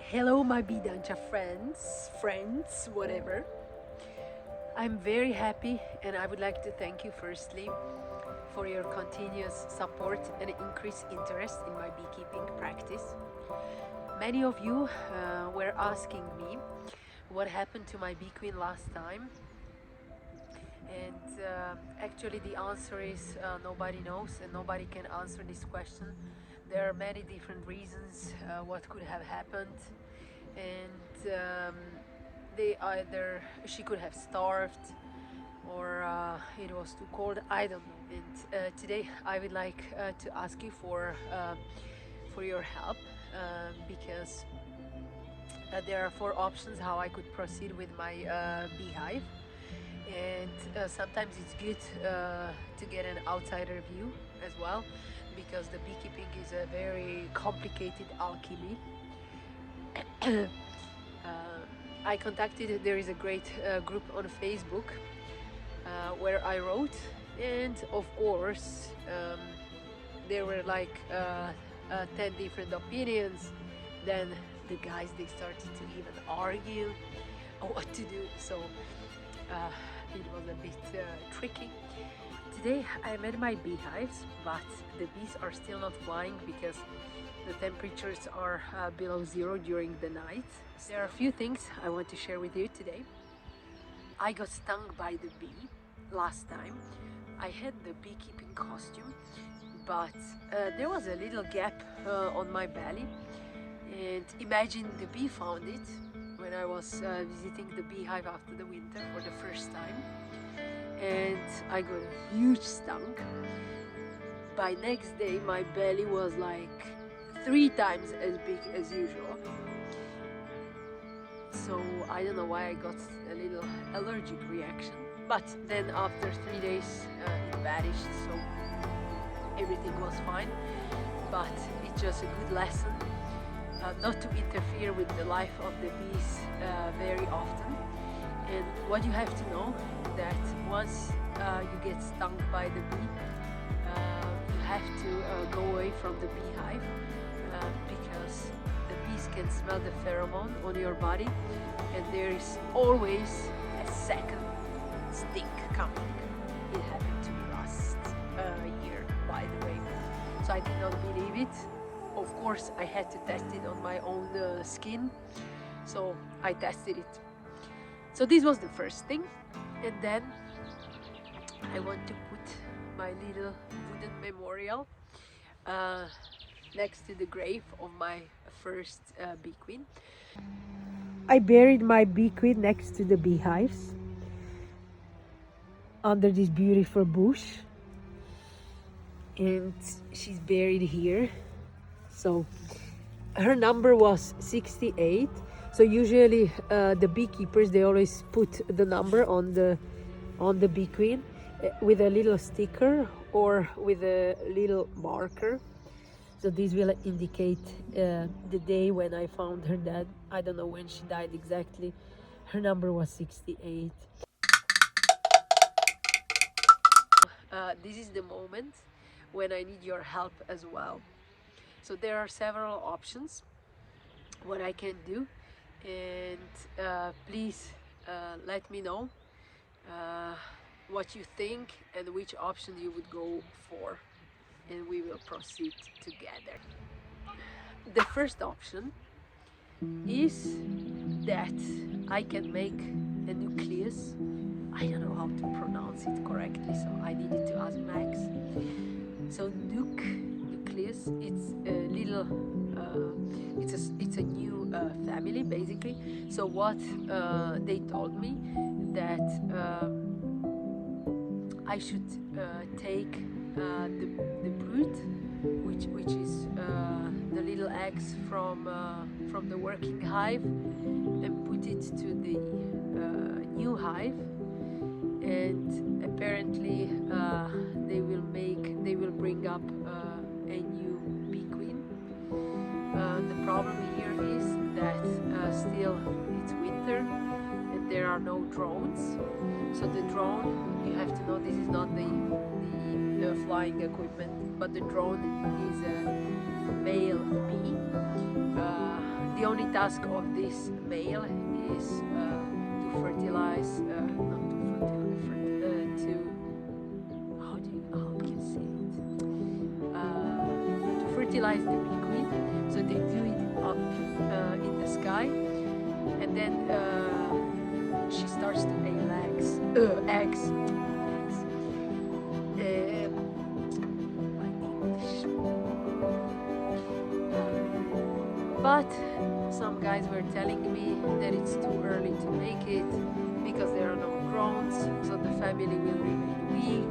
Hello, my Bidancha friends, whatever. I'm very happy, and I would like to thank you firstly for your continuous support and increased interest in my beekeeping practice. Many of you were asking me what happened to my bee queen last time, and actually, the answer is nobody knows, and nobody can answer this question. There are many different reasons what could have happened, and they either she could have starved or it was too cold. I don't know. And today I would like to ask you for your help because there are four options how I could proceed with my beehive, and sometimes it's good to get an outsider view as well, because the beekeeping is a very complicated alchemy. I contacted, there is a great group on Facebook where I wrote, and of course there were like 10 different opinions. Then the guys, they started to even argue on what to do, so it was a bit tricky. Today I'm at my beehives, but the bees are still not flying because the temperatures are below zero during the night. There are a few things I want to share with you today. I got stung by the bee last time. I had the beekeeping costume, but there was a little gap on my belly, and imagine the bee found it when I was visiting the beehive after the winter for the first time, and I got a huge stung. By next day my belly was like 3 times as big as usual. So I don't know why I got a little allergic reaction, but then after 3 days it vanished, so everything was fine. But it's just a good lesson not to interfere with the life of the bees very often. And what you have to know, that once you get stung by the bee, you have to go away from the beehive because the bees can smell the pheromone on your body, and there is always a second stink coming. It happened to me last year, by the way, so I did not believe it. Of course, I had to test it on my own skin, so I tested it. So this was the first thing, and then I want to put my little wooden memorial next to the grave of my first bee queen. I buried my bee queen next to the beehives under this beautiful bush, and she's buried here. So her number was 68. So usually the beekeepers, they always put the number on the bee queen with a little sticker or with a little marker. So this will indicate the day when I found her dead. I don't know when she died exactly. Her number was 68. This is the moment when I need your help as well. So there are several options what I can do, and please let me know what you think and which option you would go for, and we will proceed together. The first option is that I can make a nucleus. I don't know how to pronounce it correctly, so I needed to ask Max. So nucleus, it's a little it's a new family basically. So what they told me, that I should take the brood, which is the little eggs from the working hive, and put it to the new hive, and apparently they will bring up a new bee queen. The problem here is that still it's winter and there are no drones. So the drone, you have to know, this is not the flying equipment, but the drone is a male bee. The only task of this male is to fertilize, not to fertilize, to how do you say it? To fertilize the bee queen. So they do it up in the sky, and then she starts to lay eggs. But some guys were telling me that it's too early to make it because there are no drones, so the family will remain weak,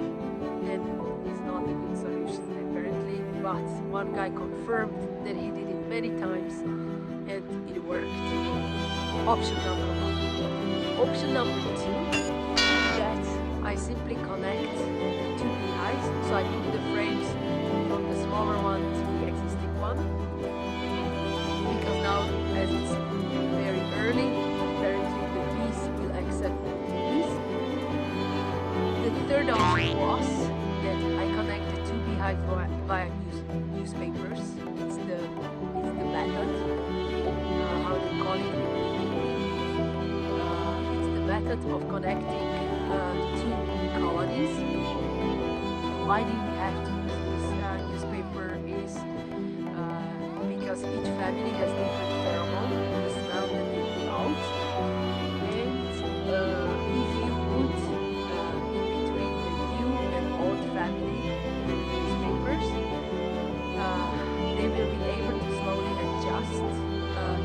and it's not a good solution apparently. But one guy confirmed that he did it many times and it worked. Option number 1. Option number 2, that I simply connect the 2 beehives, so I put the frames from the smaller one to the existing one. Because now, as it's very early, apparently the bees will accept this. The third option was that I connect the 2 beehives via newspapers. It's the method, how they call it. It's the method of connecting 2 colonies. Why do we have to use this newspaper? Is because each family has different pheromone, the smell that they put out, and if you put in between the new and old family newspapers, they will be able to slowly adjust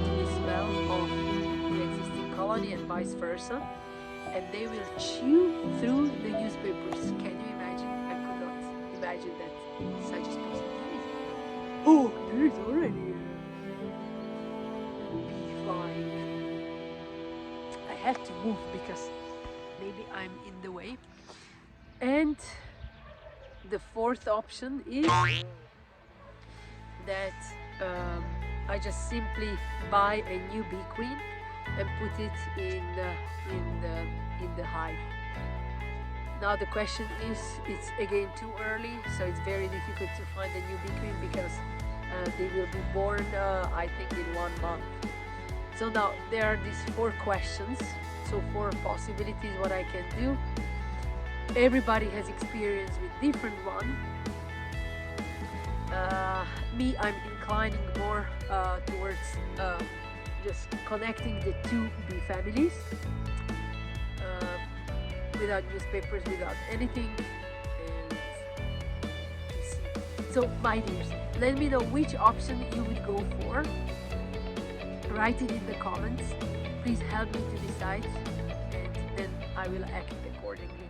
to the smell of the existing colony and vice versa, and they will chew through the newspapers. Can you imagine? I could not imagine that such is possible. Oh, there is already beehive. I have to move because maybe I'm in the way. And the fourth option is that I just simply buy a new bee queen and put it in the hive. Now the question is, it's again too early, so it's very difficult to find a new bee queen because they will be born, I think, in 1 month. So now there are these 4 questions, so 4 possibilities what I can do. Everybody has experience with different one. Me, I'm inclining more towards just connecting the 2 bee families. Without newspapers, without anything, and you see. So my dears, let me know which option you will go for. Write it in the comments. Please help me to decide, and then I will act accordingly.